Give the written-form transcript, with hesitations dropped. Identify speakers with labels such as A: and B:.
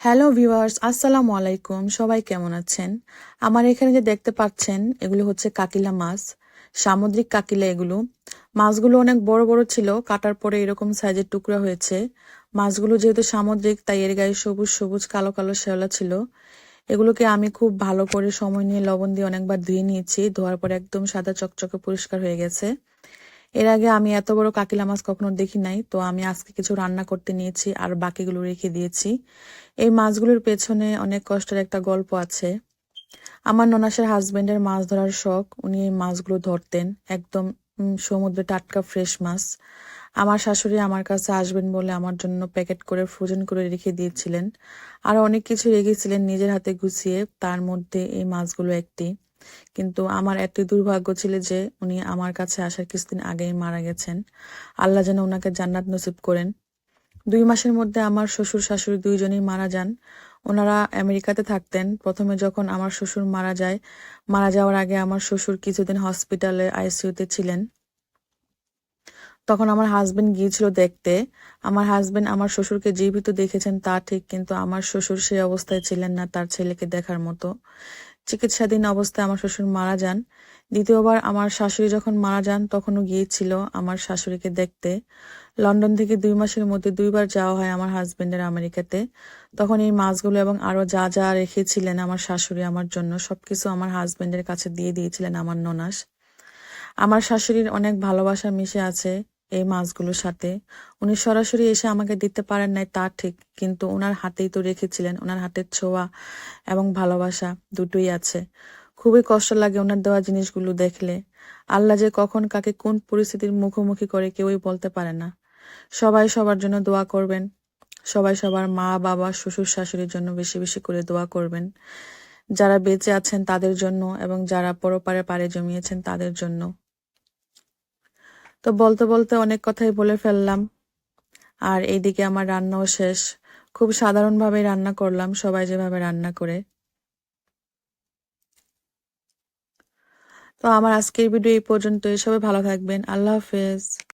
A: Hello viewers, আসসালামু আলাইকুম। সবাই কেমন আছেন? আমার এখানে যে দেখতে পাচ্ছেন এগুলো হচ্ছে কাকিলা মাছ, সামুদ্রিক কাকিলা এগুলো। মাছগুলো অনেক বড় বড় ছিল, কাটার পরে এরকম সাইজের টুকরা হয়েছে। মাছগুলো যেহেতু সামুদ্রিক তাই এর গায়ে সবুজ সবুজ কালো কালো শ্যাওলা ছিল। এগুলোকে আমি খুব ভালো করে সময় নিয়ে লবণ দিয়ে অনেকবার ধুয়ে নিয়েছি। ধোয়ার পরে একদম সাদা চকচকে পরিষ্কার হয়ে গেছে। এর আগে আমি এত বড় কাকিলা মাছ কখনো দেখি নাই, তো আমি আজকে কিছু রান্না করতে নিয়েছি আর বাকিগুলো রেখে দিয়েছি। এই মাছগুলোর পেছনে অনেক কষ্টের একটা গল্প আছে। আমার ননাসের হাজবেন্ডের মাছ ধরার শখ, উনি এই মাছগুলো ধরতেন একদম সমুদ্রে টাটকা ফ্রেশ মাছ। আমার শাশুড়ি আমার কাছে আসবেন বলে আমার জন্য প্যাকেট করে ফ্রোজেন করে রেখে দিয়েছিলেন। আর অনেক কিছু রেখেছিলেন নিজের হাতে গুছিয়ে, তার মধ্যে এই মাছগুলো একটি। কিন্তু আমার একটি দুর্ভাগ্য ছিল যে উনি আমার কাছে আসার কিছুদিন আগেই মারা গেছেন। আল্লাহ যেন ওনাকে জান্নাত নসিব করেন। 2 মাসের মধ্যে আমার শ্বশুর শাশুড়ি দুইজনেই মারা যান। ওনারা আমেরিকাতে থাকতেন। প্রথমে যখন আমার শ্বশুর মারা যায়, মারা যাওয়ার আগে আমার শ্বশুর কিছুদিন হসপিটালে আইসিইউতে ছিলেন। তখন আমার হাজবেন্ড গিয়েছিল দেখতে। আমার হাজবেন্ড আমার শ্বশুরকে জীবিত দেখেছেন তা ঠিক, কিন্তু আমার শ্বশুর সেই অবস্থায় ছিলেন না তার ছেলেকে দেখার মতো। চিকিৎসাধীন অবস্থায় আমার শ্বশুর মারা যান। দ্বিতীয়বার আমার শাশুড়ি যখন মারা যান তখনও গিয়েছিল আমার শাশুড়িকে দেখতে। লন্ডন থেকে 2 মাসের মধ্যে 2বার যাওয়া হয় আমার হাজবেন্ডের আমেরিকাতে। তখন এই মাছগুলো এবং আরো যা যা রেখেছিলেন আমার শাশুড়ি আমার জন্য সবকিছু আমার হাজবেন্ডের কাছে দিয়ে দিয়েছিলেন আমার ননাস। আমার শাশুড়ির অনেক ভালোবাসা মিশে আছে এই মাছগুলোর সাথে। উনি সরাসরি এসে আমাকে দিতে পারেন নাই তা ঠিক, কিন্তু ওনার হাতেই তো রেখেছিলেন। ওনার হাতের ছোঁয়া এবং ভালোবাসা দুটোই আছে। খুবই কষ্ট লাগে ওনার দেওয়া জিনিসগুলো দেখলে। আল্লাহ যে কখন কাকে কোন পরিস্থিতির মুখোমুখি করে কেউই বলতে পারে না। সবাই সবার জন্য দোয়া করবেন। সবাই সবার মা বাবা শ্বশুর শাশুড়ির জন্য বেশি বেশি করে দোয়া করবেন। যারা বেঁচে আছেন তাদের জন্য এবং যারা পরপারে পাড়ে জমিয়েছেন তাদের জন্য। তো বলতে বলতে অনেক কথাই বলে ফেললাম। আর এইদিকে আমার রান্নাও শেষ। খুব সাধারণভাবে রান্না করলাম, সবাই যেভাবে রান্না করে। তো আমার আজকের ভিডিও এই পর্যন্তই। সবাই ভালো থাকবেন। আল্লাহ হাফেজ।